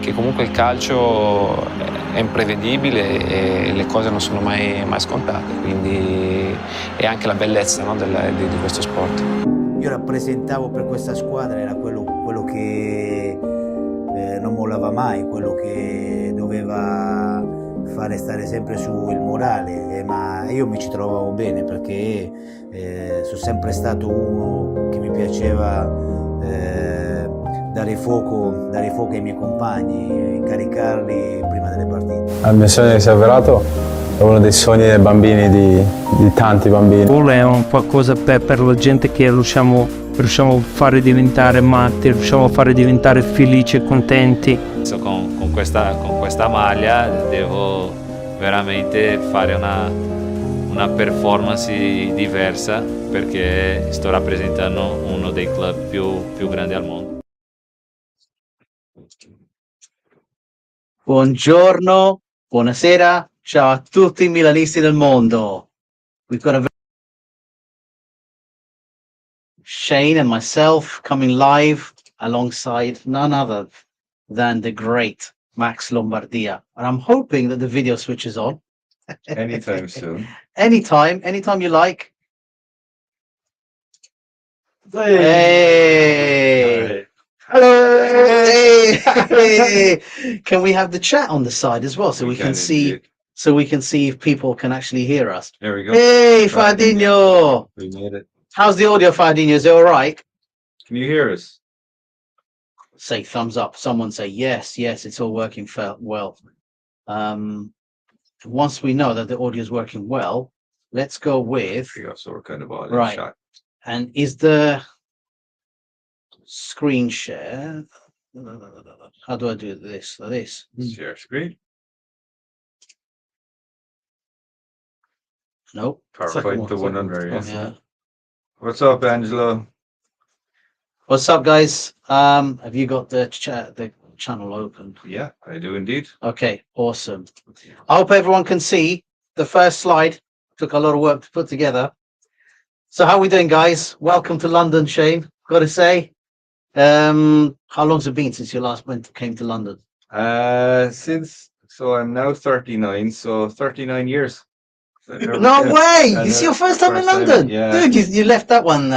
che comunque il calcio è imprevedibile e le cose non sono mai scontate, quindi è anche la bellezza, no, di questo sport. Io rappresentavo per questa squadra, era quello che non mollava mai, quello che doveva fare stare sempre su il morale, ma io mi ci trovavo bene perché sono sempre stato uno che mi piaceva dare fuoco ai miei compagni, incaricarli prima delle partite. Il mio sogno di essere avverato è uno dei sogni dei bambini, di tanti bambini. È un qualcosa per la gente che riusciamo a fare diventare matti, riusciamo a fare diventare felici e contenti. Con questa maglia devo veramente fare una performance diversa perché sto rappresentando uno dei club più grandi al mondo. Buongiorno, buonasera, ciao a tutti i milanisti del mondo. We've got Shane and myself coming live alongside none other than the great Max Lombardia. And I'm hoping that the video switches on. Anytime soon. Anytime you like. Hey. Hello. Hey. Can we have the chat on the side as well so we can see if people can actually hear us? There we go. Hey, Fardinho. We made it. How's the audio, Fardinho? Is it all right? Can you hear us? Say thumbs up. Someone say yes, it's all working well. Once we know that the audio is working well, let's go with So we're kind of all in right. shot. And is the screen share? How do I do this? This. Share screen. Nope. PowerPoint, the one under. Yes. Yeah. What's up, Angelo? What's up, guys? Have you got the channel open? Yeah, I do indeed. Okay, awesome. I hope everyone can see the first slide. Took a lot of work to put together. So how are we doing, guys? Welcome to London, Shane. Got to say, how long's it been since you last came to London? So I'm now 39, so 39 years. No way! This is your first time in London? Yeah. Dude, you left that one.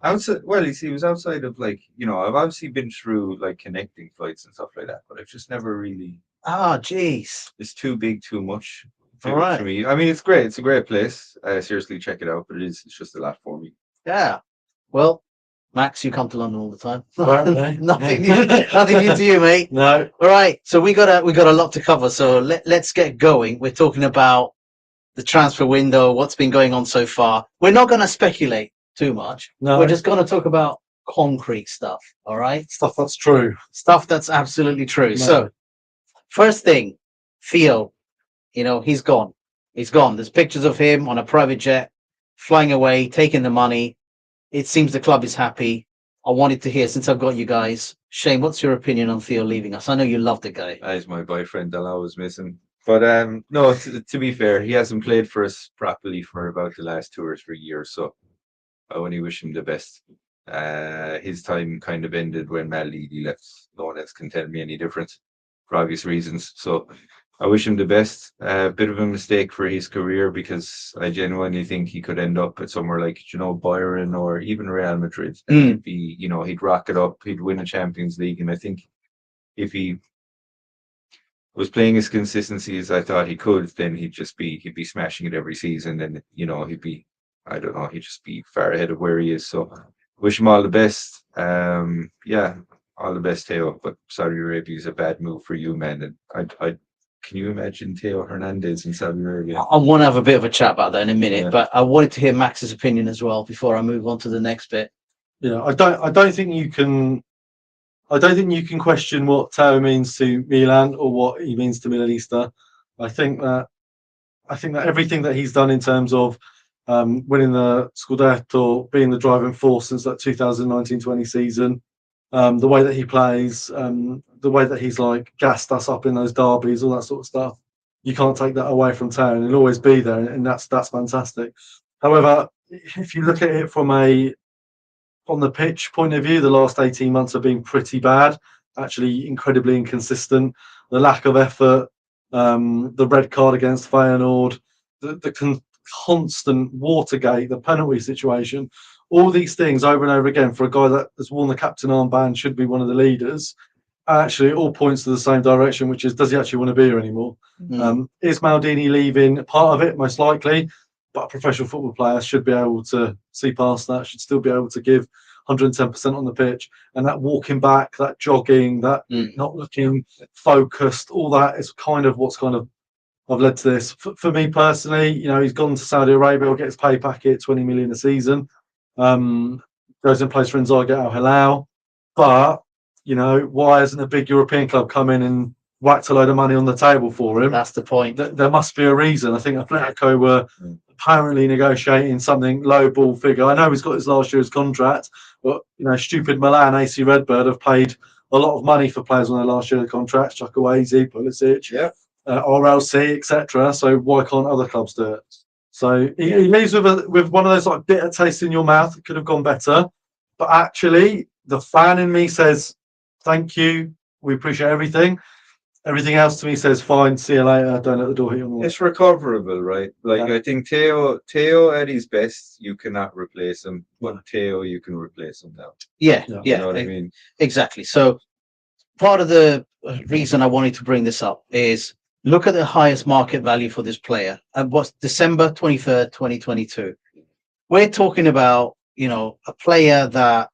Outside, well, you see, it was outside of I've obviously been through connecting flights and stuff like that, but I've just never really. Oh, jeez. It's too big, too much All right. for me. I mean, it's great. It's a great place. Seriously, check it out. But it's just a lot for me. Yeah. Well, Max, you come to London all the time. Right, nothing new to you, mate. No. All right. So we got a lot to cover. So let's get going. We're talking about the transfer window, what's been going on so far. We're not going to speculate too much. No. We're just going to talk about concrete stuff. All right. Stuff that's true. Stuff that's absolutely true. No. So first thing, Theo, he's gone. He's gone. There's pictures of him on a private jet, flying away, taking the money. It seems the club is happy. I wanted to hear, since I've got you guys, Shane, what's your opinion on Theo leaving us? I know you love the guy. He's my boyfriend. I'll always miss him. But no, to be fair, he hasn't played for us properly for about the last 2 or 3 years. So I only wish him the best. His time kind of ended when Matt Leedy left. No one else can tell me any different for obvious reasons. So I wish him the best. A bit of a mistake for his career because I genuinely think he could end up at somewhere like Bayern or even Real Madrid. And he'd be, he'd rock it up. He'd win a Champions League, and I think if he was playing as consistency as I thought he could, then he'd be smashing it every season, and he'd just be far ahead of where he is. So wish him all the best. Yeah, all the best, Theo. But Saudi Arabia is a bad move for you, man. And can you imagine Theo Hernandez in Saudi Arabia? I want to have a bit of a chat about that in a minute, Yeah. but I wanted to hear Max's opinion as well before I move on to the next bit. Yeah, I don't think you can question what Theo means to Milan or what he means to Milanista. I think that everything that he's done in terms of winning the Scudetto, being the driving force since that 2019-20 season, the way that he plays, the way that he's gassed us up in those derbies, all that sort of stuff. You can't take that away from Theo, and he'll always be there, and that's fantastic. However, if you look at it from the pitch point of view, the last 18 months have been pretty bad. actually incredibly inconsistent. The lack of effort, the red card against Feyenoord, the constant Watergate, the penalty situation, all these things over and over again for a guy that has worn the captain armband, should be one of the leaders. Actually, it all points to the same direction, which is, does he actually want to be here anymore? Is Maldini leaving? Part of it, most likely, but a professional football player should be able to see past that, should still be able to give 110% on the pitch. And that walking back, that jogging, that not looking focused, all that is kind of what's kind of I've led to this. For me personally, you know, he's gone to Saudi Arabia, will get his pay packet, 20 million a season. Goes and plays for Inzaghi Al Hilal. But, you know, why hasn't a big European club come in and whacked a load of money on the table for him? That's the point. There must be a reason. I think Atletico were apparently negotiating something low ball figure. I know he's got his last year's contract, but, you know, stupid Milan, AC Redbird have paid a lot of money for players on their last year contracts, Chukwueze, Pulisic, RLC, etc. So why can't other clubs do it? So he leaves with one of those like bitter taste in your mouth. It could have gone better, but actually, the fan in me says, "Thank you, we appreciate everything." Everything else to me says, "Fine, see you later. Don't let the door hit you on the way." It's recoverable, right? Like I think Theo at his best, you cannot replace him, but Theo you can replace him now. Yeah, You know what I mean? exactly. So part of the reason I wanted to bring this up is look at the highest market value for this player. And what's December 23rd, 2022. We're talking about, you know, a player that,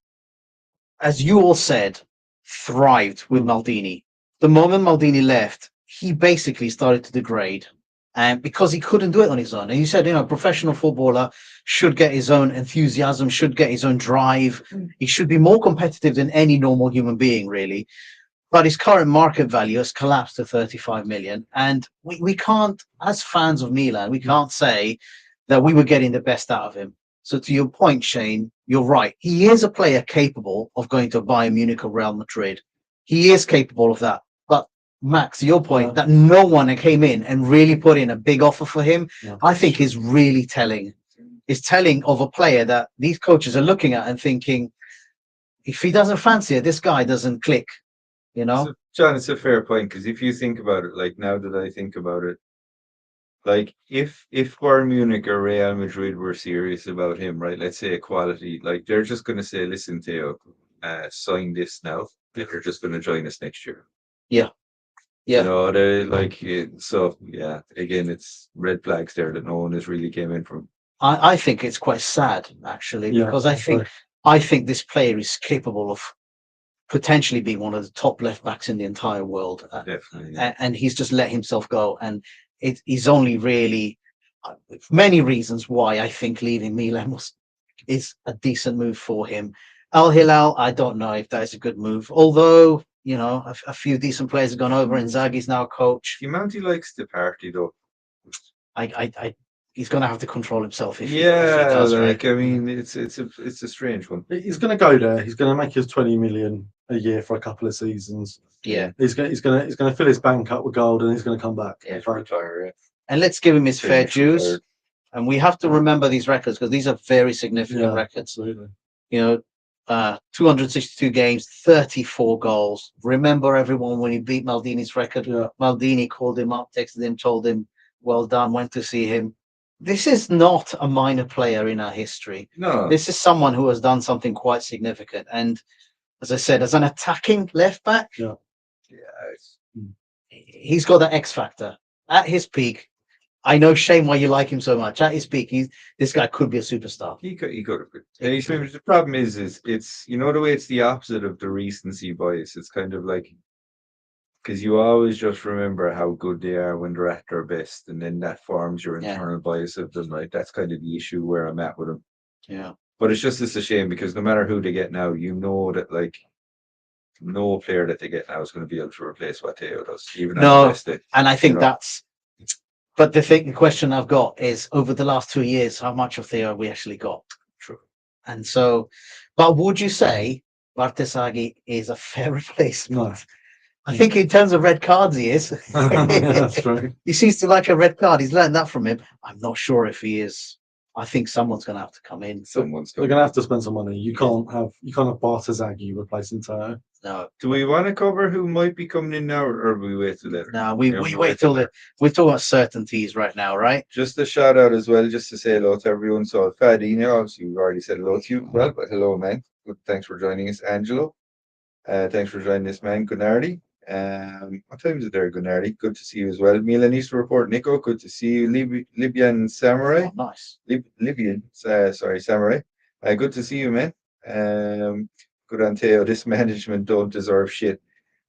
as you all said, thrived with Maldini. The moment Maldini left, he basically started to degrade. And because he couldn't do it on his own. And you said, you know, a professional footballer should get his own enthusiasm, should get his own drive. He should be more competitive than any normal human being, really. But his current market value has collapsed to 35 million. And we can't, as fans of Milan, we can't say that we were getting the best out of him. So to your point, Shane, you're right. He is a player capable of going to Bayern Munich or Real Madrid. He is capable of that. But Max, your point that no one came in and really put in a big offer for him, I think is really telling. It's telling of a player that these coaches are looking at and thinking, if he doesn't fancy it, this guy doesn't click. You know, So, John, it's a fair point because if you think about it, like now that I think about it, like if Bayern Munich or Real Madrid were serious about him, right? Let's say equality, like they're just going to say, "Listen, Theo, sign this now. You're just going to join us next year." Yeah. You know, they like so. Yeah, again, it's red flags there that no one has really came in from. I think it's quite sad actually, because I think this player is capable of potentially being one of the top left backs in the entire world. Definitely. And he's just let himself go. And he's only really many reasons why I think leaving Milan is a decent move for him. Al Hilal, I don't know if that is a good move. Although, you know, a few decent players have gone over. Inzaghi's now a coach. The amount he likes the party, though. He's going to have to control himself if he does. Right? I mean, it's a strange one. He's going to go there. He's going to make his 20 million a year for a couple of seasons. Yeah, he's going to fill his bank up with gold, and he's going to come back. Yeah, retire. Yeah. And let's give him his fair dues. And we have to remember these records because these are very significant records. Absolutely. You know, 262 games, 34 goals. Remember everyone when he beat Maldini's record? Yeah. Maldini called him up, texted him, told him, "Well done," went to see him. This is not a minor player in our history. No. This is someone who has done something quite significant. And as I said, as an attacking left back, he's got that X factor. At his peak, I know, Shane, why you like him so much. At his peak, this guy could be a superstar. He could have been. The problem is it's, you know, the way it's the opposite of the recency bias. It's kind of like, because you always just remember how good they are when they're at their best, and then that forms your internal bias of them, right? That's kind of the issue where I'm at with them. Yeah. But it's a shame because no matter who they get now, you know that like no player that they get now is going to be able to replace what Theo does. Even and I think that's. But the question I've got is, over the last 2 years, how much of Theo have we actually got? True. And so, but would you say Bartesaghi is a fair replacement? No. I think in terms of red cards, he is. That's right. He seems to like a red card. He's learned that from him. I'm not sure if he is I think someone's going to have to come in. Someone's They're going. going to have to spend some money. You can't have Bartazaghi replacing Teo. No, Do we want to cover who might be coming in now, or we wait till later? no, we wait till we're talking about certainties right now, right? Just a shout out as well, just to say hello to everyone. So Fadina, obviously we've already said hello to you. Well, but hello, man. Good, thanks for joining us, Angelo. Thanks for joining us, man. Gunardi. What time is it there, Gunardi? Good to see you as well. Milanista report, Nico. Good to see you. Libyan Samurai. Oh, nice. Libyan, sorry, Samurai. Good to see you, man. Good on Teo. This management don't deserve shit.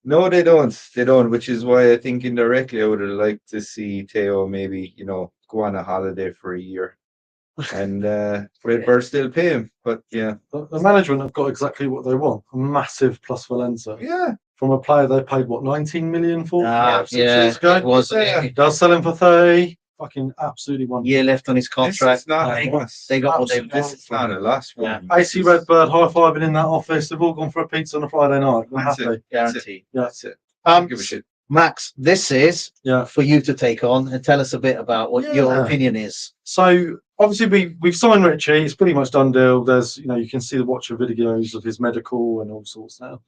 No, they don't. They don't, which is why I think indirectly I would have liked to see Teo maybe, go on a holiday for a year. And Redbird still pay him. But yeah. The management have got exactly what they want. A massive plus Valenza. Yeah. From a player they paid, 19 million for? Yeah, years ago? it was. Does sell him for 30. Fucking absolutely wonderful. Year left on his contract. It's not a loss. They got what they This is not a loss for him. AC Redbird high-fiving in that office. They've all gone for a pizza on a Friday night. I'm That's happy. it. Guaranteed. Yeah. That's it. Don't give a shit. Max, this is Yeah. for you to take on and tell us a bit about what your opinion is. So obviously we've signed Richie. It's pretty much done deal. There's you can see the watcher videos of his medical and all sorts now.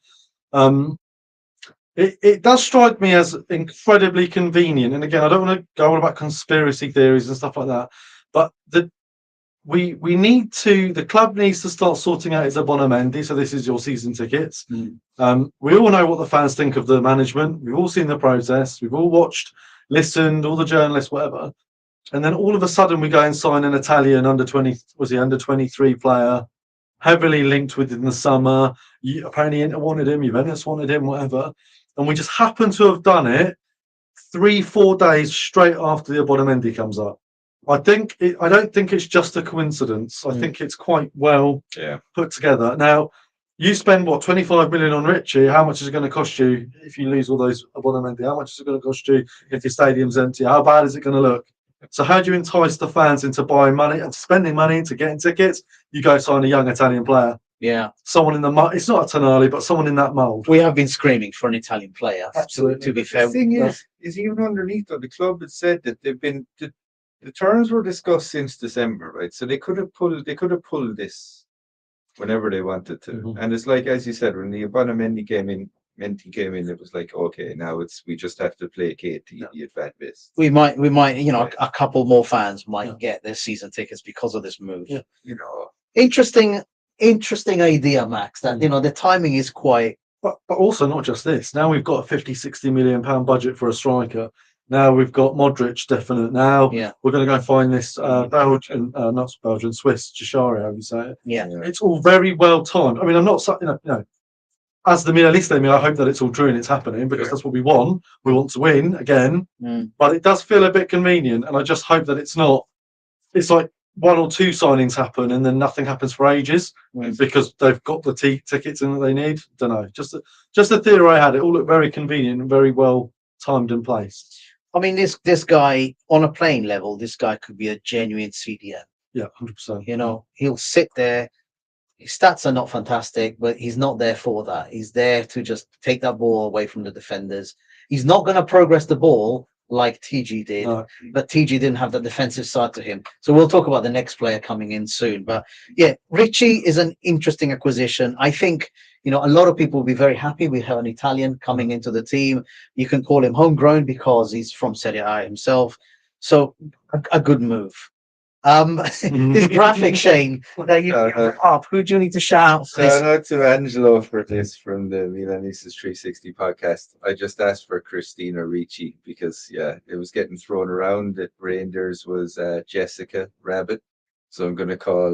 It does strike me as incredibly convenient. And again, I don't want to go on about conspiracy theories and stuff like that, but the club needs to start sorting out its Abonamendi. So this is your season tickets. We all know what the fans think of the management. We've all seen the process. We've all watched, listened, all the journalists, whatever. And then all of a sudden we go and sign an Italian under 23 player, heavily linked within the summer. Apparently Inter wanted him, Juventus wanted him, whatever. And we just happen to have done it 3-4 days straight after the Abonamendi comes up. I don't think it's just a coincidence. I think it's quite well put together. Now, you spend 25 million on Richie. How much is it going to cost you if you lose all those Abonamendi? How much is it going to cost you if your stadium's empty? How bad is it going to look? So how do you entice the fans into buying money and spending money into getting tickets? You go sign a young Italian player. Yeah. Someone in the it's not a Tonali, but someone in that mould. We have been screaming for an Italian player. Absolutely. To be fair. The thing is even underneath that the club had said that they've been the terms were discussed since December, right? So they could have pulled this whenever they wanted to. And it's like, as you said, when the Abonamendi came in, it was like, okay, now we just have to placate the fan base. We might, a couple more fans might get their season tickets because of this move. Yeah. Interesting idea, Max. That the timing is quite. But also not just this. Now we've got a 50-60 million pound budget for a striker. Now we've got Modric definite. Now we're going to go find this Swiss Jashari, how you say it. Yeah. It's all very well timed. I mean, I'm not, as the Milanista, I hope that it's all true and it's happening because that's what we want. We want to win again. But it does feel a bit convenient, and I just hope that it's not. It's like 1 or 2 signings happen and then nothing happens for ages because they've got the tickets in that they need. Don't know. Just a theory I had. It all looked very convenient and very well timed and placed. I mean, this guy on a playing level, this guy could be a genuine CDM. Yeah, 100%. He'll sit there. His stats are not fantastic, but he's not there for that. He's there to just take that ball away from the defenders. He's not going to progress the ball like TG did, but TG didn't have the defensive side to him. So we'll talk about the next player coming in soon. But yeah, Richie is an interesting acquisition. I think, a lot of people will be very happy we have an Italian coming into the team. You can call him homegrown because he's from Serie A himself. So a good move. This graphic, Shane, that you up. Who do you need to shout out? Shout out to Angelo for this from the MILANISTAS360 podcast. I just asked for Christina Ricci because it was getting thrown around that Rangers was Jessica Rabbit. So I'm going to call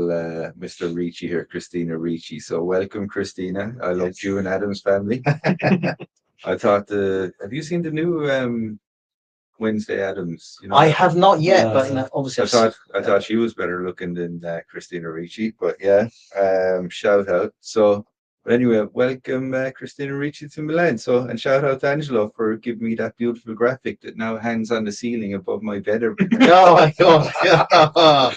Mr. Ricci here, Christina Ricci. So welcome, Christina. I loved you and Adam's family. I thought have you seen the new Wednesday Addams? I have not yet, but obviously I thought she was better looking than Christina Ricci. But shout out. So but anyway, welcome Christina Ricci to Milan. So and shout out to Angelo for giving me that beautiful graphic that now hangs on the ceiling above my bed. Oh my god!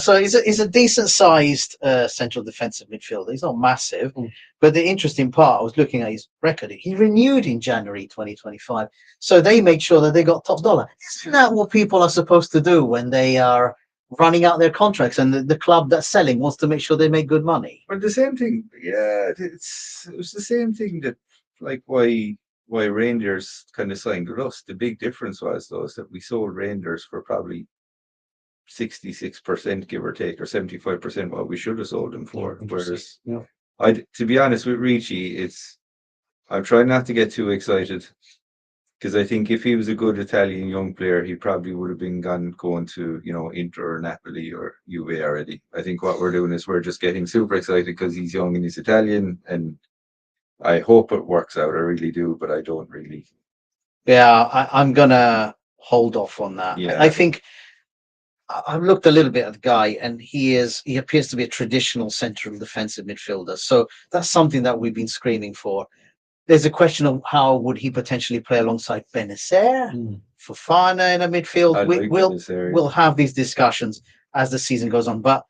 So he's a decent sized central defensive midfielder. He's not massive, but the interesting part, I was looking at his record. He renewed in January 2025, so they made sure that they got top dollar. Isn't that what people are supposed to do when they are running out their contracts, and the club that's selling wants to make sure they make good money. But the same thing, yeah, it was the same thing that like why Rangers kind of signed with us. The big difference was though is that we sold Rangers for probably 66%, give or take, or 75% what we should have sold them for. Whereas to be honest with Ricci, I'm trying not to get too excited, because I think if he was a good Italian young player, he probably would have been going to, Inter or Napoli or Juve already. I think what we're doing is we're just getting super excited because he's young and he's Italian, and I hope it works out. I really do, but I don't really. Yeah, I'm gonna hold off on that. Yeah. I think I've looked a little bit at the guy, and he appears to be a traditional central defensive midfielder. So that's something that we've been screaming for. There's a question of how would he potentially play alongside Benacer, Fofana in a midfield. We'll have these discussions as the season goes on. But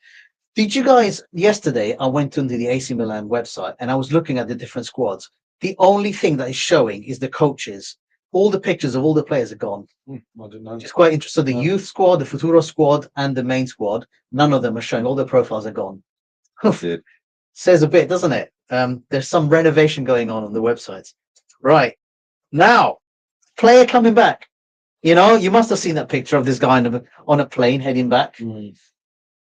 did you guys, yesterday I went into the AC Milan website and I was looking at the different squads. The only thing that is showing is the coaches. All the pictures of all the players are gone. I didn't know. It's quite interesting. The youth squad, the Futuro squad, and the main squad, none of them are showing. All their profiles are gone. Says a bit, doesn't it? There's some renovation going on the websites. Right. Now, player coming back. You must have seen that picture of this guy on a plane heading back.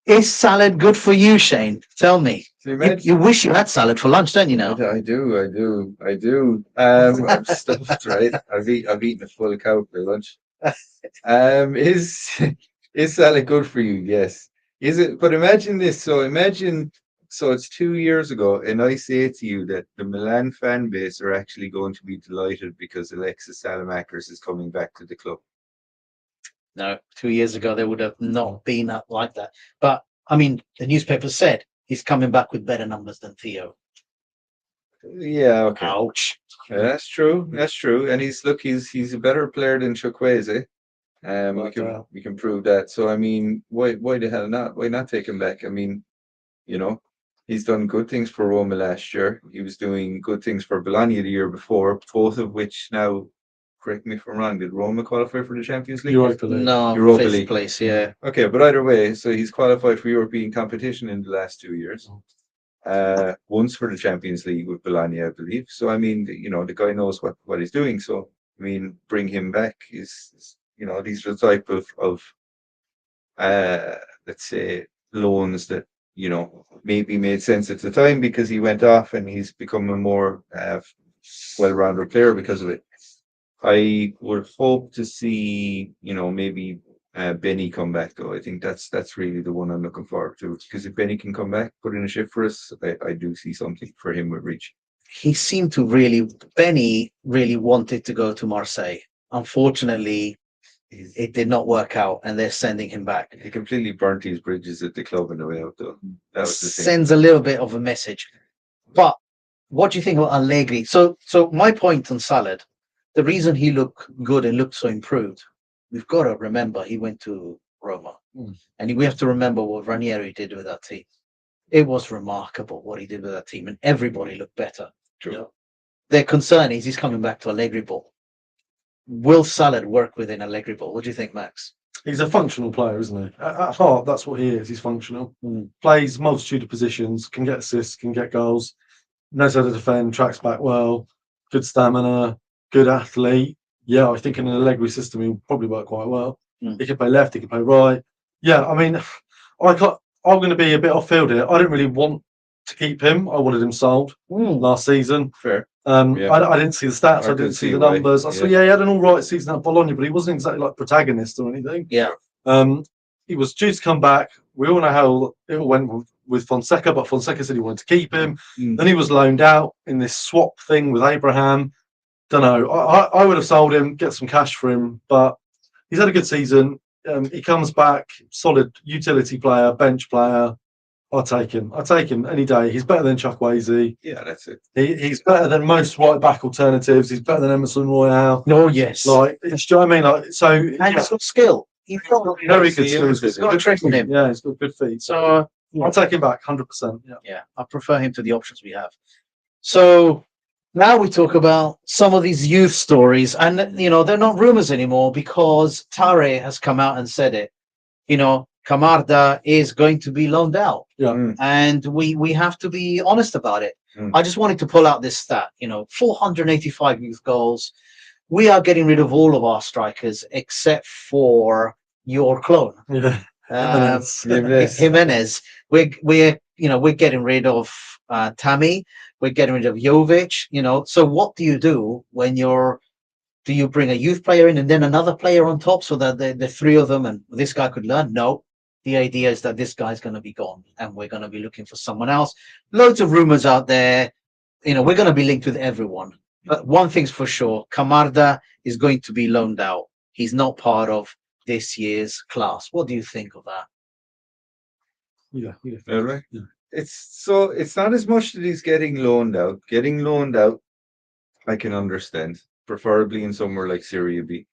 Is salad good for you, Shane? Tell me. You wish you had salad for lunch, don't you know? I do. I'm stuffed, right? I've eaten a full cow for lunch. Is salad good for you? Yes. Is it? But imagine this. So it's 2 years ago, and I say to you that the Milan fan base are actually going to be delighted because Alexis Salamakers is coming back to the club. No, 2 years ago they would have not been up like that. But I mean, the newspaper said he's coming back with better numbers than Theo. Yeah. Okay. Ouch. Yeah, that's true. And he's a better player than Chukwueze. We can prove that. So I mean, why the hell not? Why not take him back? I mean, he's done good things for Roma last year. He was doing good things for Bologna the year before, both of which now, correct me if I'm wrong, did Roma qualify for the Champions League? Europa League. No, Europa fifth League. place, yeah. Okay, but either way, so he's qualified for European competition in the last 2 years. Once for the Champions League with Bologna, I believe. So, I mean, the guy knows what he's doing. So, I mean, bring him back is these are the type of let's say, loans that, maybe made sense at the time because he went off and he's become a more well-rounded player because of it. I would hope to see, maybe Benny come back though. I think that's really the one I'm looking forward to, because if Benny can come back, put in a shift for us, I do see something for him with Reach. Benny really wanted to go to Marseille. Unfortunately, it did not work out, and they're sending him back. He completely burnt his bridges at the club on the way out, though. That was the thing. Sends a little bit of a message. But what do you think about Allegri? So my point on Salad, the reason he looked good and looked so improved, we've got to remember he went to Roma, and we have to remember what Ranieri did with that team. It was remarkable what he did with that team, and everybody looked better. True. Their concern is he's coming back to Allegri ball. Will Salad work within Allegri ball? What do you think, Max? He's a functional player, isn't he? At heart, that's what he is. He's functional. Plays multitude of positions, can get assists, can get goals, knows how to defend, tracks back well, good stamina, good athlete. Yeah, I think in an Allegri system, he'll probably work quite well. He can play left, he can play right. Yeah, I mean, I'm going to be a bit off field here. I didn't really want to keep him. I wanted him sold last season. Fair. I didn't see the stats. I didn't see the numbers. I saw, he had an all right season at Bologna, but he wasn't exactly like protagonist or anything. Yeah. He was due to come back. We all know how it went with Fonseca, but Fonseca said he wanted to keep him. Then he was loaned out in this swap thing with Abraham. Don't know. I would have sold him, get some cash for him, but he's had a good season. He comes back, solid utility player, bench player. I'll take him any day. He's better than Chukwueze. Yeah, that's it. He's better than most right back alternatives. He's better than Emerson Royale. Oh yes. Like, do you know what I mean? Like, so and he's got skill. He's got very good skills. He's got a trick in him. Yeah, he's got good feet. So I'll take him back 100%. Yeah, I prefer him to the options we have. So now we talk about some of these youth stories, and they're not rumors anymore because Tare has come out and said it. Camarda is going to be loaned out. Yeah. And we have to be honest about it. Mm. I just wanted to pull out this stat, 485 youth goals. We are getting rid of all of our strikers except for your clone, Yeah. Jimenez. We're getting rid of Tammy. We're getting rid of Jovic. So what do you do when do you bring a youth player in and then another player on top so that the three of them and this guy could learn? No. The idea is that this guy's going to be gone and we're going to be looking for someone else. Loads of rumors out there. We're going to be linked with everyone. But one thing's for sure, Camarda is going to be loaned out. He's not part of this year's class. What do you think of that? Yeah. All right. Yeah. It's not as much that he's getting loaned out. Getting loaned out, I can understand, preferably in somewhere like Serie B.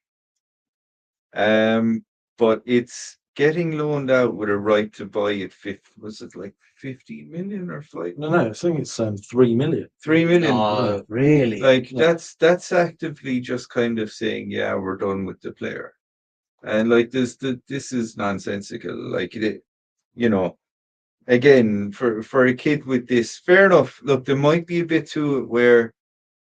But it's getting loaned out with a right to buy at 15 million or 5? No, I think it's 3 million. 3 million. Oh, really? Like that's actively just kind of saying, yeah, we're done with the player. And like this is nonsensical. Like again, for a kid with this, fair enough. Look, there might be a bit to it where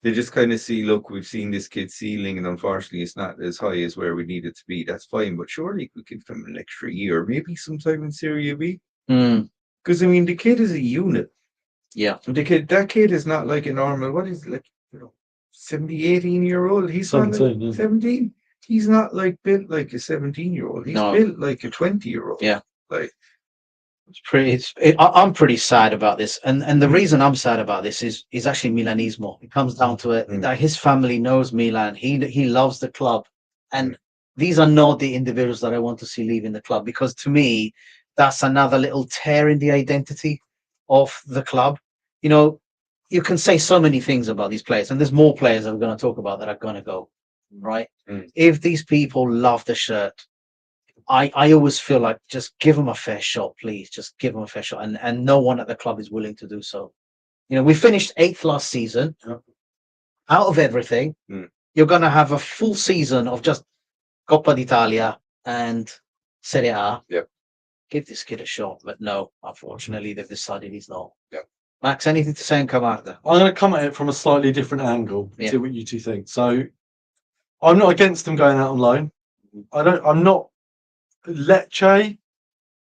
they just kind of see, look, we've seen this kid's ceiling, and unfortunately, it's not as high as where we need it to be. That's fine, but surely we give them an extra year, maybe sometime in Serie B. Because I mean, the kid is a unit. Yeah, that kid is not like a normal. What is it, like 70, 18-year-old? He's 17. Like 17. He's not like built like a 17-year-old. He's built like a 20-year-old. Yeah, like. I'm pretty sad about this, and the reason I'm sad about this is actually Milanismo. It comes down to it that his family knows Milan. He loves the club, and these are not the individuals that I want to see leaving the club, because to me, that's another little tear in the identity of the club. You can say so many things about these players, and there's more players that we're going to talk about that are going to go, right? If these people love the shirt, I always feel like just give them a fair shot, please. Just give them a fair shot. And no one at the club is willing to do so. We finished 8th last season. Yep. Out of everything, you're going to have a full season of just Coppa d'Italia and Serie A. Yep. Give this kid a shot. But no, unfortunately, they've decided he's not. Yep. Max, anything to say on Camarda? I'm going to come at it from a slightly different angle, Yeah. see what you two think. So I'm not against him going out on loan. I'm not. Lecce,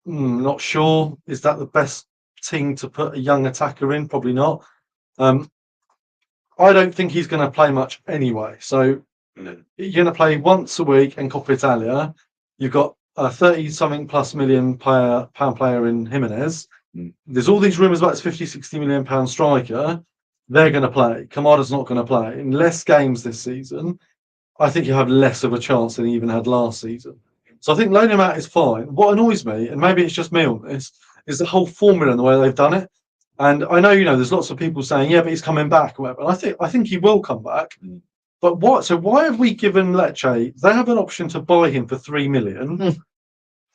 not sure. Is that the best team to put a young attacker in? Probably not. I don't think he's going to play much anyway. So you're going to play once a week in Coppa Italia. You've got a 30-something plus million pound player in Jimenez. There's all these rumours about this 50, 60 million pound striker. They're going to play. Kamada's not going to play. In less games this season, I think you have less of a chance than he even had last season. So I think loaning him out is fine. What annoys me, and maybe it's just me on this, is the whole formula and the way they've done it. And I know, there's lots of people saying, yeah, but he's coming back or whatever. And I think he will come back. But why have we given Lecce, they have an option to buy him for 3 million.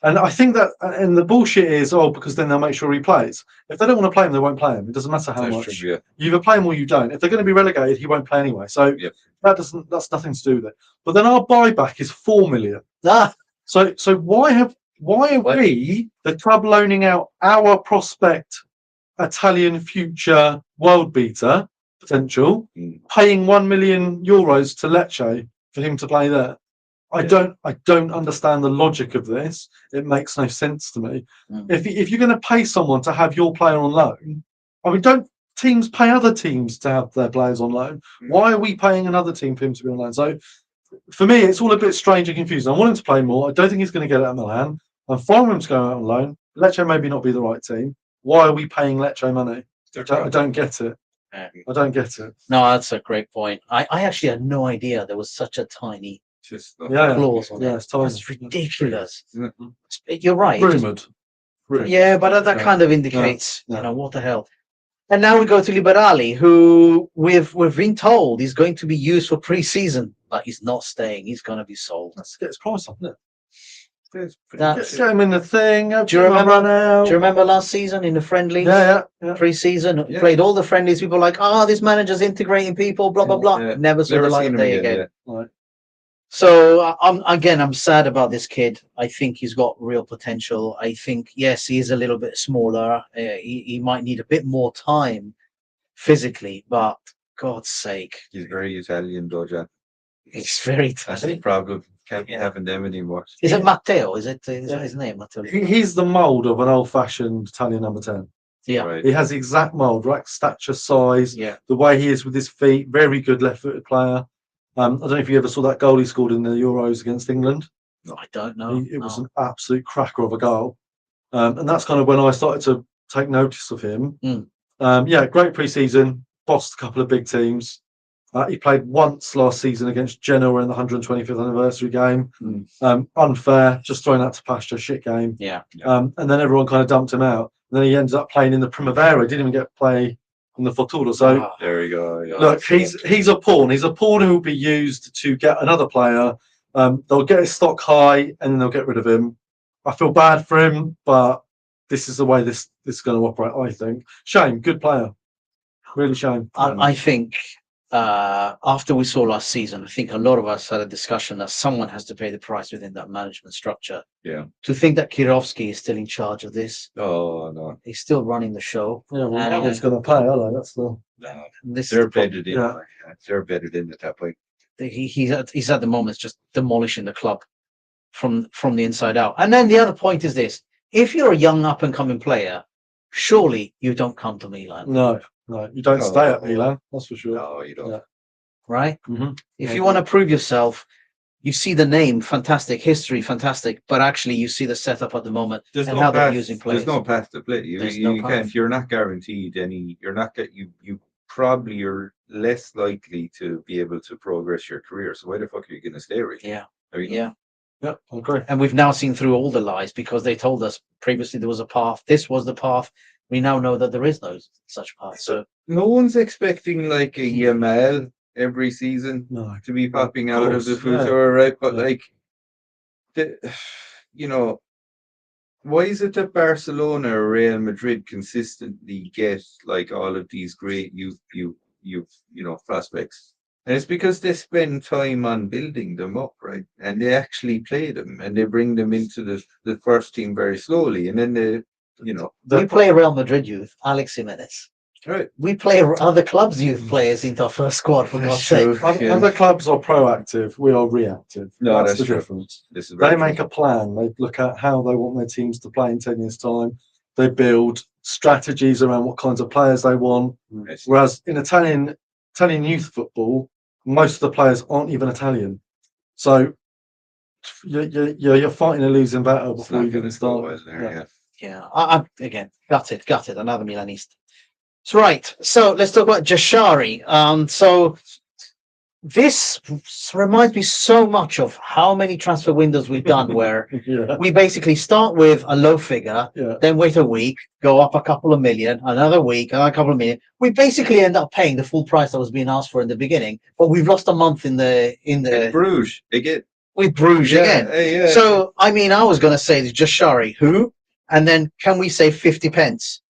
And I think that, and the bullshit is, because then they'll make sure he plays. If they don't want to play him, they won't play him. It doesn't matter how much. True, yeah. You either play him or you don't. If they're going to be relegated, he won't play anyway. So that's nothing to do with it. But then our buyback is 4 million. So why are we, the club, loaning out our prospect, Italian future world beater potential, paying €1 million to Lecce for him to play there? I don't understand the logic of this. It makes no sense to me. If you're going to pay someone to have your player on loan, don't teams pay other teams to have their players on loan? Why are we paying another team for him to be on loan? So for me, it's all a bit strange and confusing. I want him to play more. I don't think he's going to get it at Milan. I'm fine with him to go out on loan. Lecce maybe not be the right team. Why are we paying Lecce money? I don't get it. I don't get it. No, that's a great point. I actually had no idea there was such a tiny clause on it. It's tiny. That's ridiculous. You're right. Rumoured. Yeah, but that kind of indicates, what the hell. And now we go to Liberali, who we've been told is going to be used for pre-season, but he's not staying. He's going to be sold. Let's get his price up, isn't it? Get him in the thing. Do you remember last season in the friendlies? Yeah. Pre-season, played all the friendlies. People were like, this manager's integrating people, blah blah blah. Never saw the light of day again. Right. So I'm sad about this kid. I think he's got real potential. I think, yes, he is a little bit smaller. He might need a bit more time physically, but God's sake, He's very Italian, though, John. it's very That's tough. the problem. Can't be having them anymore. Is it Matteo? Is that his name? Matteo. He's the mould of an old-fashioned Italian number 10. Yeah. Right. He has the exact mould, right? Stature, size, Yeah. the way he is with his feet. Very good left-footed player. I don't know if you ever saw that goal he scored in the Euros against England. I don't know. It was an absolute cracker of a goal. And that's kind of when I started to take notice of him. Yeah, great pre-season, bossed a couple of big teams. He played once last season against Genoa in the 125th anniversary game. Unfair, just thrown out to pasture, shit game. Yeah. And then everyone kind of dumped him out. And then he ended up playing in the Primavera. He didn't even get to play in the Futuro. So There we go. Yeah. look, he's a pawn. He's a pawn who will be used to get another player. They'll get his stock high and then they'll get rid of him. I feel bad for him, but this is the way this is going to operate, I think. Shame, good player. Really shame. I think after we saw last season, I think a lot of us had a discussion that someone has to pay the price within that management structure. Yeah. To think that Kirovsky is still in charge of this, Oh, no. he's still running the show. Yeah, well, no one's going to pay, are they? That's the. No. This is They're the problem. bedded in. Yeah. They're bedded in at that point. He's at the moment just demolishing the club from the inside out. And then the other point is this: if you're a young up and coming player, surely you don't come to Milan, No, you don't No. stay at Milan. That's for sure. No, you don't. Yeah. right? Mhm. If you want to prove yourself, you see the name, fantastic history, fantastic, but actually you see the setup at the moment There's and no how they're path. using players. There's no path to play. You There's no path. can't. You're not guaranteed any. You're not get. You probably are less likely to be able to progress your career. So why the fuck are you going to stay? Really? Yeah, I mean, yeah. Yeah, I agree. And we've now seen through all the lies because they told us previously there was a path. This was the path. We now know that there is no such path. So no one's expecting like a Yamal every season No. to be popping out of course, the yeah. future, right? But Yeah. like, you know, why is it that Barcelona or Real Madrid consistently get like all of these great youth prospects? And it's because they spend time on building them up, right? And they actually play them and they bring them into the first team very slowly, and then we play Real Madrid youth, Alex Jimenez. right. We play other clubs' youth players into our first squad, for God's true. sake. Yeah. Other clubs are proactive. We are reactive. No, that's that's the true. difference. This is They very make a plan. They look at how they want their teams to play in 10 years' time. They build strategies around what kinds of players they want. true. Whereas in Italian youth football, most of the players aren't even Italian. So you're fighting a losing battle It's before not you gonna even go start. well there, Yeah. yeah. Yeah, I'm again gutted, another Milanista. So right, so let's talk about Jashari. So this reminds me so much of how many transfer windows we've done where Yeah. we basically start with a low figure, Yeah. then wait a week, go up a couple of million, another week, another couple of million. We basically end up paying the full price that was being asked for in the beginning, but we've lost a month in the Bruges again. with Bruges again. Yeah. So I mean, I was going to say Jashari, who, and then can we say 50 pence?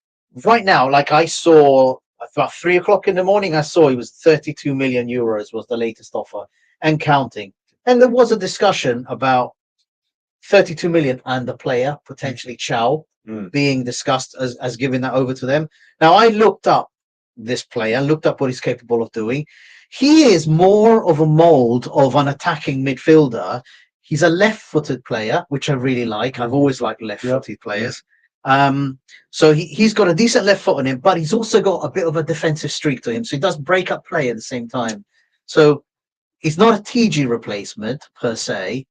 Right now, like I saw about 3 o'clock in the morning, I saw it was 32 million euros was the latest offer and counting. And there was a discussion about 32 million and the player, potentially Chow, being discussed as giving that over to them. Now, I looked up this player, looked up what he's capable of doing. He is more of a mold of an attacking midfielder. He's a left-footed player, which I really like. I've always liked left-footed players. So he's got a decent left foot on him, but he's also got a bit of a defensive streak to him. So he does break up play at the same time. So he's not a TG replacement per se,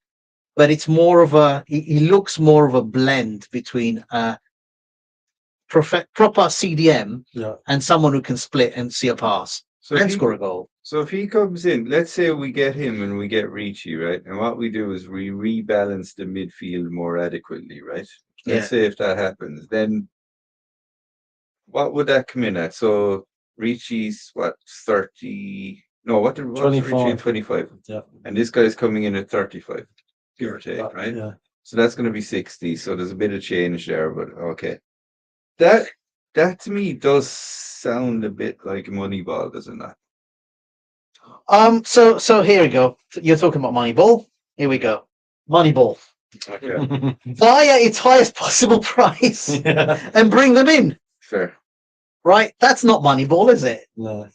but it's more of he looks more of a blend between a proper CDM and someone who can split and see a pass and score a goal. So if he comes in, let's say we get him and we get Ricci, right? And what we do is we rebalance the midfield more adequately, right? Let's say if that happens, then what would that come in at? So Ricci's what, 30? No, what's Ricci 25? Yeah. And this guy's coming in at 35, give or take, right? Yeah. So that's going to be 60. So there's a bit of change there, but okay. That to me does sound a bit like Moneyball, doesn't it? So here we go. You're talking about Moneyball. Here we go. Moneyball. Okay. Buy at its highest possible price Yeah. and bring them in. Fair. Right? That's not Moneyball, is it? No.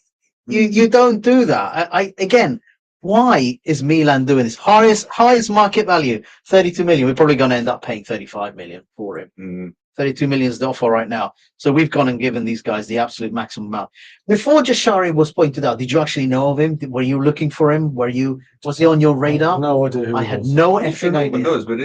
You don't do that. I again, why is Milan doing this? Highest market value, 32 million. We're probably going to end up paying 35 million for him. Mm. 32 million is the offer right now. So we've gone and given these guys the absolute maximum amount. Before Jashari was pointed out, did you actually know of him? Were you looking for him? Was he on your radar? No idea who I he had was. no I'm sure effing no one idea. knows, but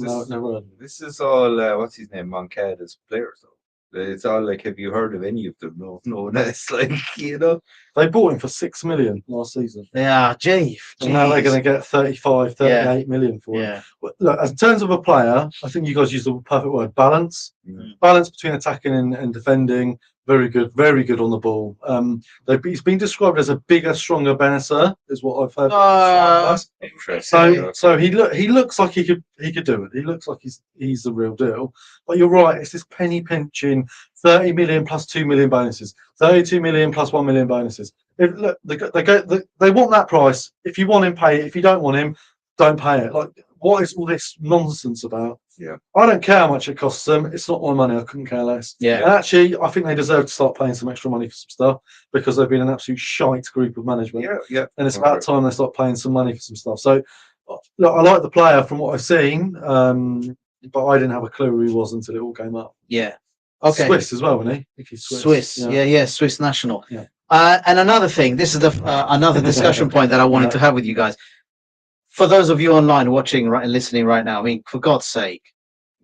No, never heard. this is all what's his name, Moncada's players though. It's all like, have you heard of any of them? No, no, that's like, you know. They bought him for 6 million last season. Yeah, gee. And now they're going to get 35, 38 million for him. Yeah. Well, look, in terms of a player, I think you guys used the perfect word, balance. Balance between attacking and defending. Very good on the ball. He's been described as a bigger, stronger Benacer, is what I've heard. Interesting. So he looks like he could do it. He looks like he's the real deal. But you're right, it's this penny pinching 30 million plus 2 million bonuses, 32 million plus 1 million bonuses. Look, they want that price. If you want him, pay it. If you don't want him, don't pay it. Like, what is all this nonsense about? Yeah. I don't care how much it costs them. It's not my money. I couldn't care less. Yeah. And actually, I think they deserve to start paying some extra money for some stuff because they've been an absolute shite group of management. Yeah. And it's about time they start paying some money for some stuff. So, look, I like the player from what I've seen, but I didn't have a clue who he was until it all came up. Yeah. Okay. Swiss as well, wasn't he? I think he's Swiss. Yeah. Swiss national. Yeah. And another thing, this is another discussion point that I wanted to have with you guys. For those of you online watching and listening right now, I mean, for God's sake,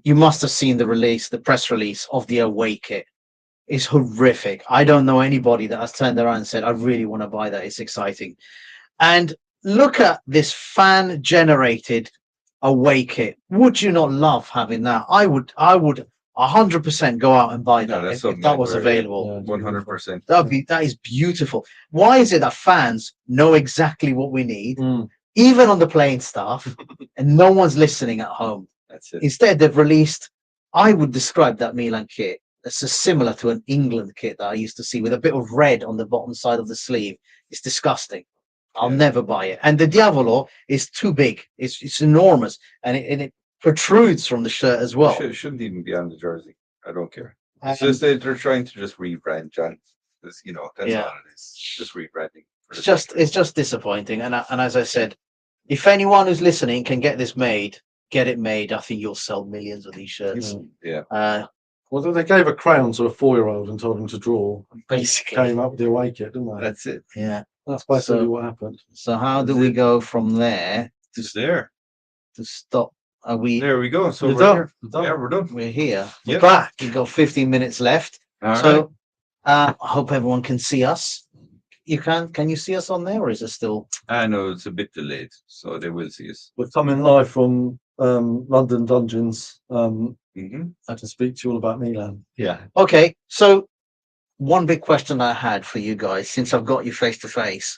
you must have seen the press release of the away kit. It's horrific. I don't know anybody that has turned around and said, I really want to buy that. It's exciting. And look at this fan-generated away kit. Would you not love having that? I would 100% go out and buy that if that was available. 100%. That is beautiful. Why is it that fans know exactly what we need, even on the playing staff, and no one's listening at home? That's it. Instead, they've released, I would describe that Milan kit as similar to an England kit that I used to see with a bit of red on the bottom side of the sleeve. It's disgusting. I'll never buy it. And the Diavolo is too big. It's enormous, and it protrudes from the shirt as well. It shouldn't even be on the jersey. I don't care. It's just that they're trying to just rebrand, John. That's all it is. Just rebranding. It's just disappointing. And as I said, if anyone who's listening can get this made, get it made. I think you'll sell millions of these shirts. Yeah. Well, they gave a crayon to a 4-year-old and told him to draw. Basically, came up with the away kit, didn't they? That's it. Yeah. That's basically what happened. So how do we go from there Just there. to stop? Are we? There we go. So You're we're done. here. You're done. Yeah, we're done. We're here. We're Yep. back. We've got 15 minutes left. All So I hope everyone can see us. You can? Can you see us on there, or is it still? I know it's a bit delayed, so they will see us. We're coming live from London Dungeons Mm-hmm. to speak to you all about Milan. Yeah. Okay. So one big question I had for you guys, since I've got you face to face,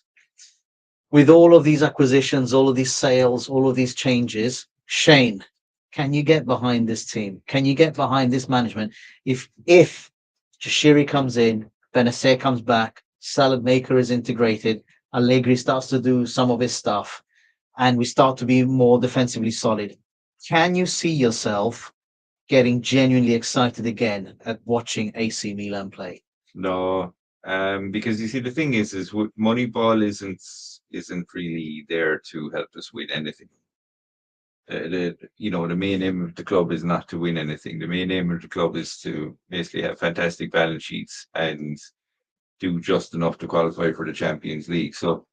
with all of these acquisitions, all of these sales, all of these changes, Shane, can you get behind this team? Can you get behind this management? If Jashiri comes in, Benacer comes back, Salad Maker is integrated, Allegri starts to do some of his stuff, and we start to be more defensively solid, can you see yourself getting genuinely excited again at watching AC Milan play? No, because you see, the thing is Moneyball isn't really there to help us win anything. The main aim of the club is not to win anything. The main aim of the club is to basically have fantastic balance sheets and do just enough to qualify for the Champions League. So,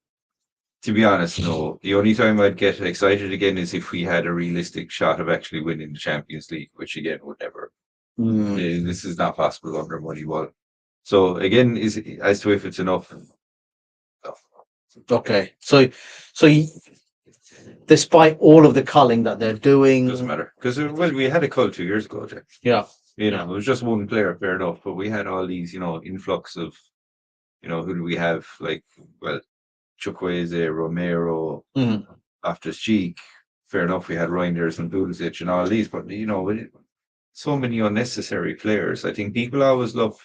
to be honest, no. The only time I'd get excited again is if we had a realistic shot of actually winning the Champions League, which again would never. This is not possible under Moneyball. So again, as to if it's enough. No. Okay, so despite all of the culling that they're doing, Doesn't matter, because we had a cull 2 years ago, Jack. Yeah, it was just one player, fair enough, but we had all these, influx of, who do we have? Like, well, Chukwueze, Romero, Loftus-Cheek. Fair enough, we had Reinders and Pulisic and all these, but so many unnecessary players. I think people always love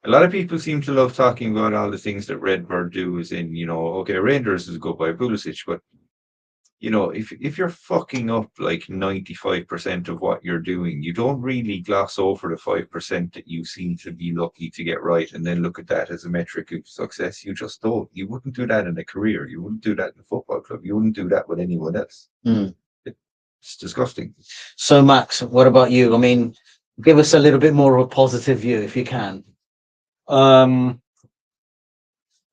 A lot of people seem to love talking about all the things that Redbird do, as in, okay, Rangers is good by Pulisic, but if you're fucking up like 95% of what you're doing, you don't really gloss over the 5% that you seem to be lucky to get right and then look at that as a metric of success. You just don't. You wouldn't do that in a career. You wouldn't do that in a football club. You wouldn't do that with anyone else. It's disgusting. So, Max, what about you? I mean, give us a little bit more of a positive view if you can.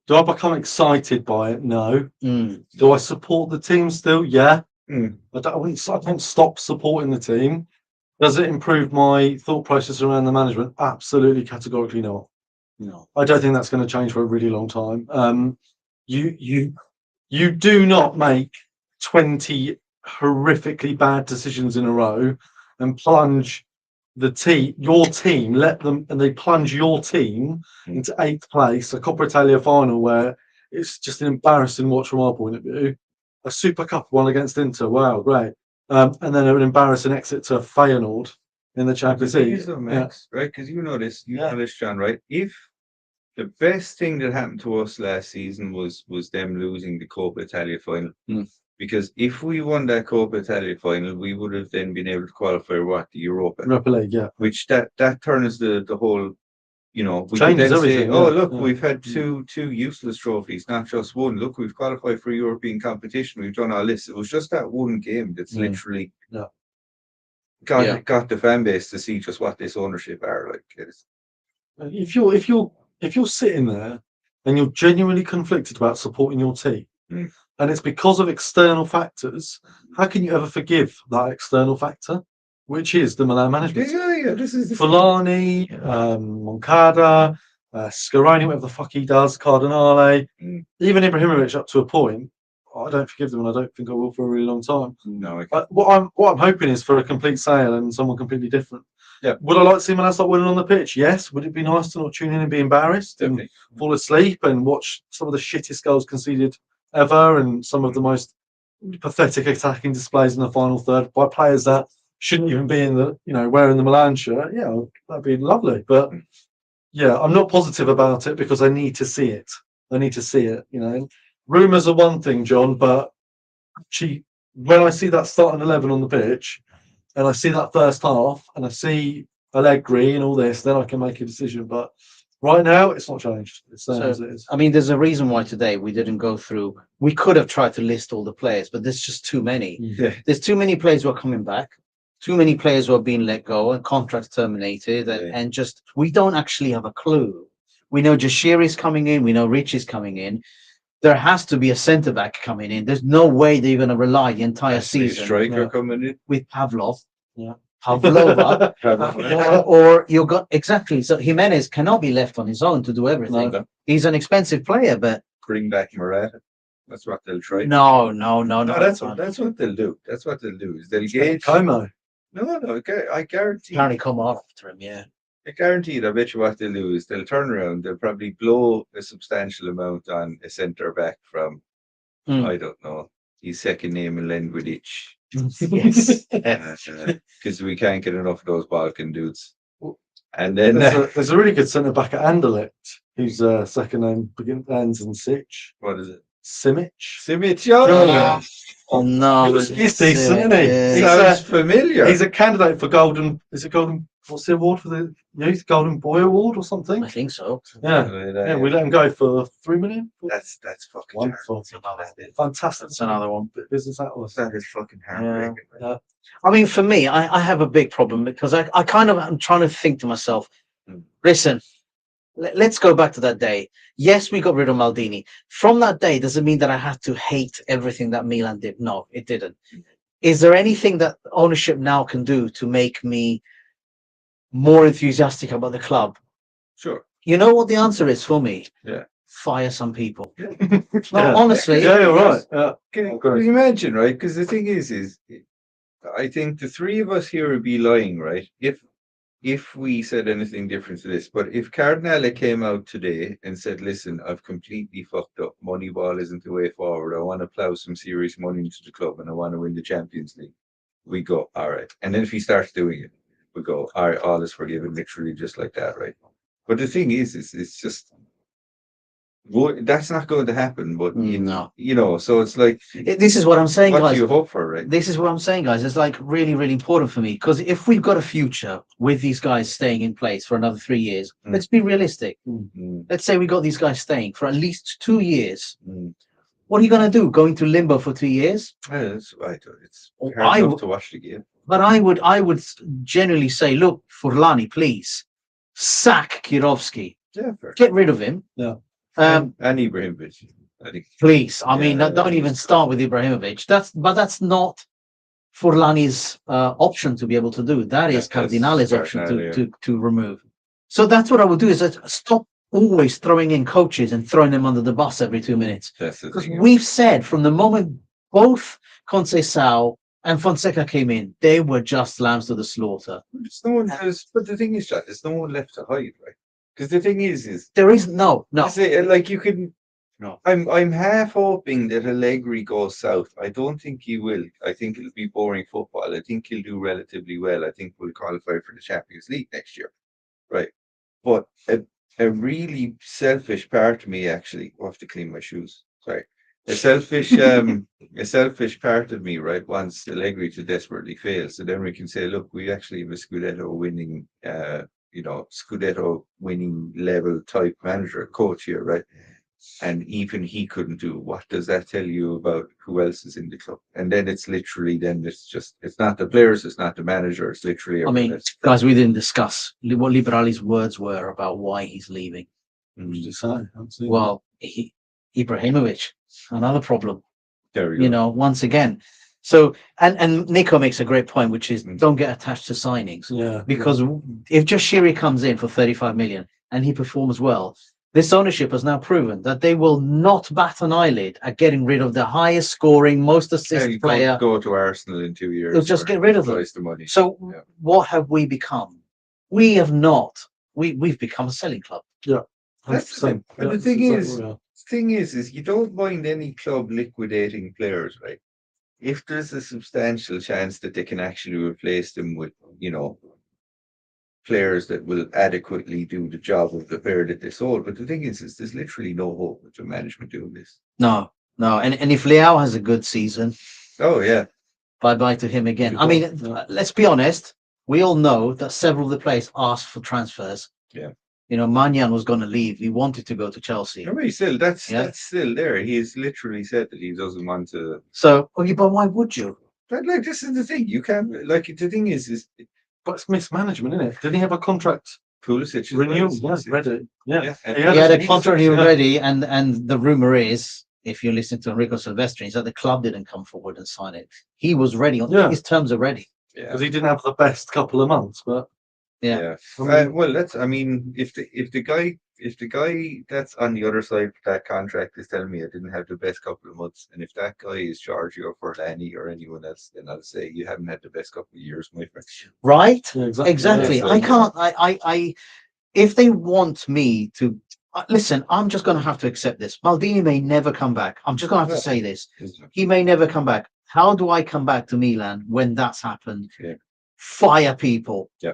Do I become excited by it? No. Do I support the team still? Yeah. I don't stop supporting the team. Does it improve my thought process around the management? Absolutely, categorically not. No. I don't think that's going to change for a really long time. You do not make 20 horrifically bad decisions in a row and plunge your team, they plunge your team into 8th place, a Coppa Italia final where it's just an embarrassing watch from our point of view. A Super Cup one against Inter, wow, great. And then an embarrassing exit to Feyenoord in the Champions League. Max, right? Because you know this, John, right? If the best thing that happened to us last season was them losing the Coppa Italia final. Because if we won that Coppa Italia final, we would have then been able to qualify the Europa League, yeah. Which that turns the whole, we changes could then everything. say, look, we've had two useless trophies, not just one. Look, we've qualified for European competition. We've done all this. It was just that one game that's literally got the fan base to see just what this ownership are like. If you're sitting there and you're genuinely conflicted about supporting your team, and it's because of external factors, how can you ever forgive that external factor, which is the Milan management? This is Fulani, Moncada, Scaroni, whatever the fuck he does, Cardinale, even Ibrahimovic up to a point. I don't forgive them, and I don't think I will for a really long time. No. What I'm hoping is for a complete sale and someone completely different. Yeah. Would I like to see Milan start winning on the pitch? Yes. Would it be nice to not tune in and be embarrassed and fall asleep and watch some of the shittest goals conceded ever and some of the most pathetic attacking displays in the final third by players that shouldn't even be in the wearing the Milan shirt? Yeah, that'd be lovely. But yeah, I'm not positive about it because I need to see it. Rumours are one thing, John, but when I see that starting 11 on the pitch and I see that first half and I see Allegri and all this, then I can make a decision. But right now, it's not changed. It's the same as it is. I mean, there's a reason why today we didn't go through. We could have tried to list all the players, but there's just too many. Yeah. There's too many players who are coming back, too many players who are being let go and contracts terminated, and just we don't actually have a clue. We know Jashir is coming in. We know Rich is coming in. There has to be a centre back coming in. There's no way they're going to rely the entire season striker coming in with Pavlov. Yeah. Pavlova, or you got exactly. So Jimenez cannot be left on his own to do everything. No. He's an expensive player, but bring back Morata. That's what they'll try. No. That's what they'll do. That's what they'll do. Is they'll gauge. Como. No. I guarantee. Apparently, come after him. Yeah. I guarantee. I bet you what they'll do is they'll turn around. They'll probably blow a substantial amount on a centre back from I don't know his second name in Lenguidic. Yes. Because we can't get enough of those Balkan dudes. And then there's a really good centre back at Anderlecht whose second name ends in Sich. What is it? Simic. Oh no, he's decent, isn't he? Yeah. Sounds familiar. He's a candidate for golden. Is it golden? What's the award for the youth? Golden Boy Award or something? I think so. Yeah, we let him go for 3 million. That's fucking wonderful. Fantastic. That's another one. Business Atlas. That is fucking heartbreaking. Yeah. I mean, for me, I have a big problem because I kind of am trying to think to myself, listen, let's go back to that day. Yes, we got rid of Maldini. From that day, does it mean that I had to hate everything that Milan did? No, it didn't. Is there anything that ownership now can do to make me more enthusiastic about the club? Sure. You know what the answer is for me? Yeah. Fire some people. No, honestly. Yeah, you're right. Can you imagine, right? Because the thing is I think the three of us here would be lying, right? If we said anything different to this, but if Cardinale came out today and said, listen, I've completely fucked up, Moneyball isn't the way forward, I want to plow some serious money into the club and I want to win the Champions League, we go, all right. And then if he starts doing it, we go, all right, all is forgiven, literally just like that, right? But the thing is it's just that's not going to happen. But No. you know, so it's like, This is what I'm saying, what guys. do you hope for, right? This is what I'm saying, guys. It's like really, really important for me, because if we've got a future with these guys staying in place for another 3 years, let's be realistic. Let's say we got these guys staying for at least 2 years. What are you going to do? Go into limbo for 2 years? It's right. It's Oh, hard enough to watch the game. But I would generally say, look, Furlani, please sack Kirovsky. Yeah, fair. Get rid of him. Yeah. And Ibrahimovic, I think. Please. I mean, Yeah, don't even start with Ibrahimovic. That's not Furlani's option to be able to do. That is That's Cardinale's option Cardinale, to remove. So that's what I would do, is that stop always throwing in coaches and throwing them under the bus every 2 minutes. That's the Because thing. we've said from the moment both Conceição and Fonseca came in, they were just lambs to the slaughter. There's no one has, but the thing is, John, there's no one left to hide, right? Because the thing is There is no. I say, like, you can. No. I'm half hoping that Allegri goes south. I don't think he will. I think it'll be boring football. I think he'll do relatively well. I think we'll qualify for the Champions League next year, right? But a really selfish part of me, actually, I have to clean my shoes. Sorry. A selfish part of me, right, wants Allegri to desperately fail. So then we can say, look, we actually have a Scudetto winning level type manager, coach here, right? And even he couldn't do. What does that tell you about who else is in the club? And then it's literally, it's not the players, it's not the manager, it's literally. I mean, guys, we didn't discuss what Liberali's words were about why he's leaving. Well, Ibrahimovic, another problem. There we go. Once again. So, and Nico makes a great point, which is don't get attached to signings. Yeah. Because if Joshiri comes in for 35 million and he performs well, this ownership has now proven that they will not bat an eyelid at getting rid of the highest scoring, most assist player. Go to Arsenal in 2 years. They'll just get rid of them. The money. So what have we become? We have not. We've become a selling club. Yeah. That's the thing. And the thing is you don't mind any club liquidating players, right? If there's a substantial chance that they can actually replace them with, players that will adequately do the job of the player that they sold. But the thing is there's literally no hope of the management doing this. No. And if Leao has a good season, oh yeah, bye to him again. I mean, let's be honest. We all know that several of the players asked for transfers. Yeah. Manyan was going to leave. He wanted to go to Chelsea. I mean, still, that's still there. He's literally said that he doesn't want to. So, but why would you? But like, this is the thing. You can't. Like, the thing is. But it's mismanagement, isn't it? Did he have a contract Pulisic renewal? Yes, ready. Yeah. He had a contract ready, and the rumor is, if you listen to Enrico Silvestri, is that the club didn't come forward and sign it. He was ready. His terms are ready. Yeah. Because he didn't have the best couple of months, but yeah. Well, if the guy that's on the other side of that contract is telling me I didn't have the best couple of months, and if that guy is Giorgio Forlani or anyone else, then I'll say you haven't had the best couple of years, my friend. Right? Yeah, exactly. I can't. I if they want me to listen, I'm just going to have to accept this. Maldini may never come back. I'm just going to have to say this. He may never come back. How do I come back to Milan when that's happened? Yeah. Fire people. Yeah.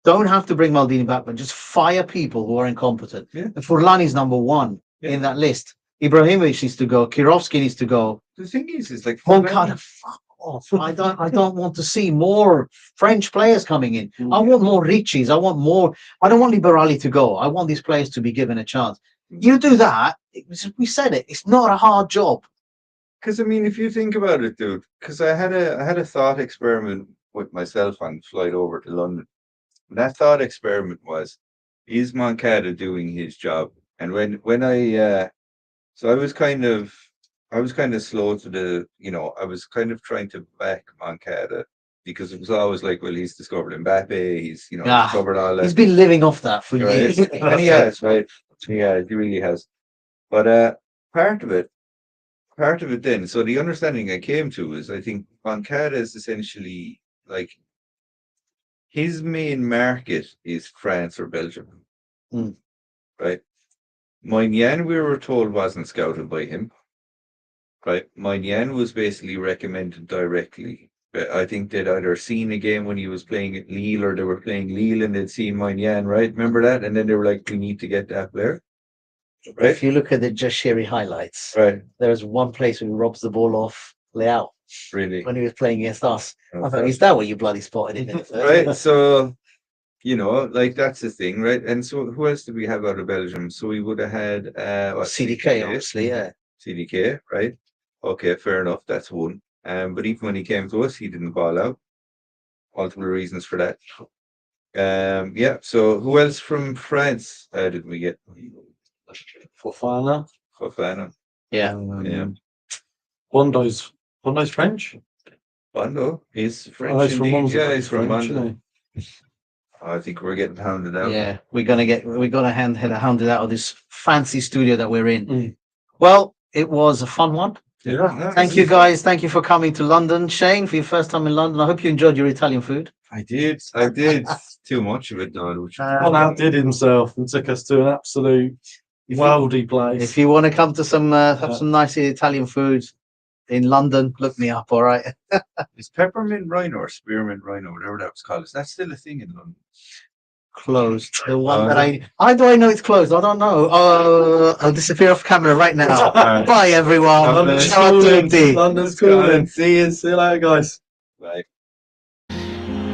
Don't have to bring Maldini back, but just fire people who are incompetent. Yeah. And Furlani's number one in that list. Ibrahimovic needs to go. Kirovsky needs to go. The thing is like Moncada, fuck off. I don't want to see more French players coming in. I want more Ricci's. I want more. I don't want Liberali to go. I want these players to be given a chance. You do that. We said it. It's not a hard job. Because I mean, if you think about it, dude. Because I had a thought experiment with myself on flight over to London. And that thought experiment was, is Moncada doing his job? And when I so I was kind of slow to the, I was kind of trying to back Moncada because it was always like, well, he's discovered Mbappe, he's discovered all that. He's been living off that for years. And he has, right? Yeah, he really has. But part of it then, so the understanding I came to is I think Moncada is essentially like his main market is France or Belgium. Right? Moynihan, we were told, wasn't scouted by him. Right? Moynihan was basically recommended directly I think they'd either seen a game when he was playing at Lille or they were playing Lille and they'd seen Moynihan, right? Remember that? And then they were like, we need to get that player. Right? If you look at the Jashiri highlights, Right. there is one place where he robs the ball off Leao Really. when he was playing against us. I thought, Okay. is that what you bloody spotted him in? Right. So, you know, like that's the thing, right? And so who else did we have out of Belgium? So we would have had what, CDK, obviously, yeah. CDK, right? Okay, fair enough. That's one. But even when he came to us, he didn't ball out. Multiple reasons for that. Yeah. So who else from France did we get? Fofana. Fofana. Yeah. Yeah. Bondo's French. Bondo. He's French. Oh, he's from indeed. Monza, Yeah, he's from French, Bondo. isn't I think we're getting hounded out. Yeah, we're gonna hound it out of this fancy studio that we're in. Mm. Well, it was a fun one. he? Yeah. Thank you guys. Thank you for coming to London. Shane, for your first time in London. I hope you enjoyed your Italian food. I did. I did. Too much of it, though. Which John outdid himself and took us to an absolute worldy place. If you want to come to some have some nice Italian food in London, look me up, all right? is peppermint rhino or spearmint rhino, whatever that was called. Is that still a thing in London? Closed. The one that I do I know it's closed. I don't know. I'll disappear off camera right now. Bye everyone. London's Ciao a calling. tutti. London's calling. See you later, guys. Bye.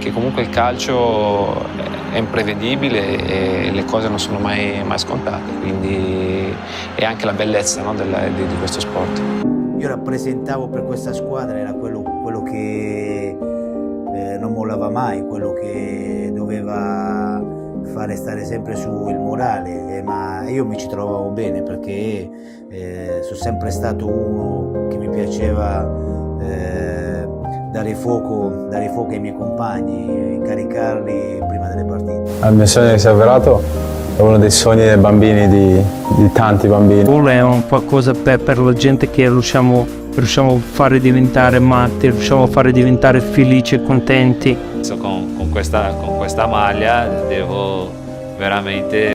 Che comunque il calcio è imprevedibile e le cose non sono mai scontate, quindi è anche la bellezza, no, di questo sport. Io rappresentavo per questa squadra, era quello che non mollava mai, quello che doveva fare stare sempre su il morale, ma io mi ci trovavo bene perché sono sempre stato uno che mi piaceva dare fuoco ai miei compagni, caricarli prima delle partite. Il mio sogno di si è avverato, è uno dei sogni dei bambini, di tanti bambini. Gol è un qualcosa per la gente che riusciamo a fare diventare matti, riusciamo a fare diventare felici e contenti. Con questa maglia devo veramente